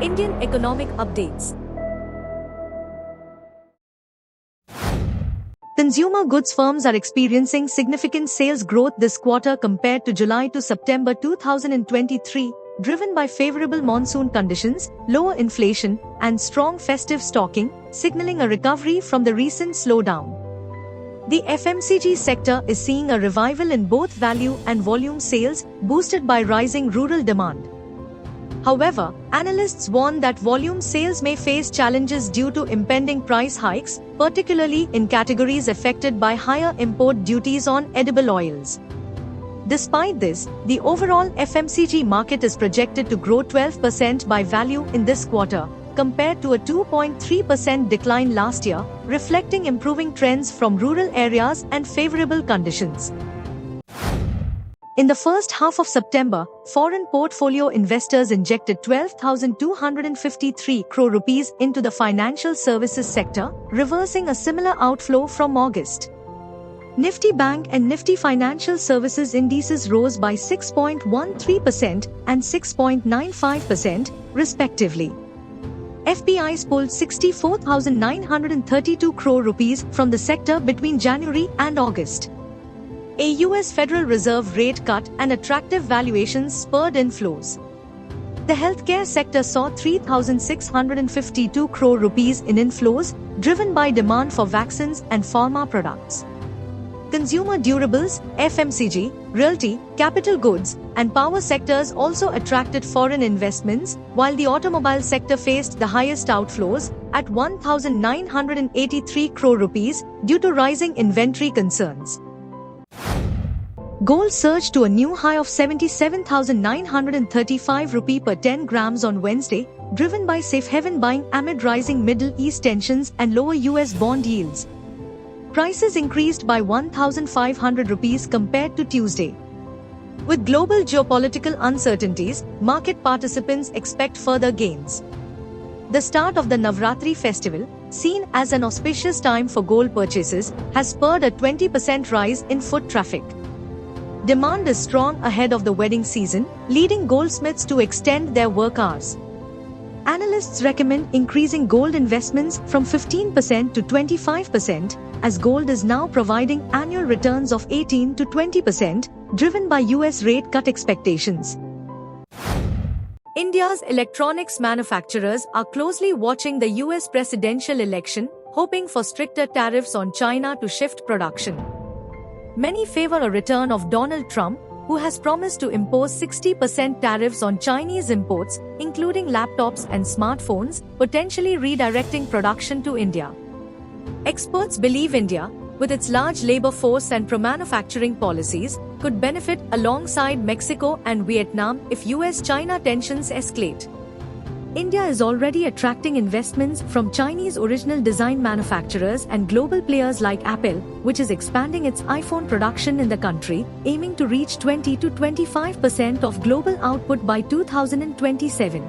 Indian economic updates. Consumer goods firms are experiencing significant sales growth this quarter compared to July to September 2023, driven by favorable monsoon conditions, lower inflation, and strong festive stocking, signaling a recovery from the recent slowdown. The FMCG sector is seeing a revival in both value and volume sales, boosted by rising rural demand. However, analysts warn that volume sales may face challenges due to impending price hikes, particularly in categories affected by higher import duties on edible oils. Despite this, the overall FMCG market is projected to grow 12% by value in this quarter, compared to a 2.3% decline last year, reflecting improving trends from rural areas and favorable conditions. In the first half of September, foreign portfolio investors injected 12,253 crore rupees into the financial services sector, reversing a similar outflow from August. Nifty Bank and Nifty Financial Services indices rose by 6.13% and 6.95%, respectively. FPIs pulled 64,932 crore rupees from the sector between January and August. A US Federal Reserve rate cut and attractive valuations spurred inflows. The healthcare sector saw 3,652 crore rupees in inflows, driven by demand for vaccines and pharma products. Consumer durables, FMCG, realty, capital goods, and power sectors also attracted foreign investments, while the automobile sector faced the highest outflows, at 1,983 crore rupees, due to rising inventory concerns. Gold surged to a new high of 77,935 rupee per 10 grams on Wednesday, driven by safe haven buying amid rising Middle East tensions and lower US bond yields. Prices increased by 1,500 rupees compared to Tuesday. With global geopolitical uncertainties, market participants expect further gains. The start of the Navratri festival, seen as an auspicious time for gold purchases, has spurred a 20% rise in foot traffic. Demand is strong ahead of the wedding season, leading goldsmiths to extend their work hours. Analysts recommend increasing gold investments from 15% to 25%, as gold is now providing annual returns of 18 to 20%, driven by US rate cut expectations. India's electronics manufacturers are closely watching the US presidential election, hoping for stricter tariffs on China to shift production. Many favor a return of Donald Trump, who has promised to impose 60% tariffs on Chinese imports, including laptops and smartphones, potentially redirecting production to India. Experts believe India, with its large labor force and pro-manufacturing policies, could benefit alongside Mexico and Vietnam if US-China tensions escalate. India is already attracting investments from Chinese original design manufacturers and global players like Apple, which is expanding its iPhone production in the country, aiming to reach 20 to 25% of global output by 2027.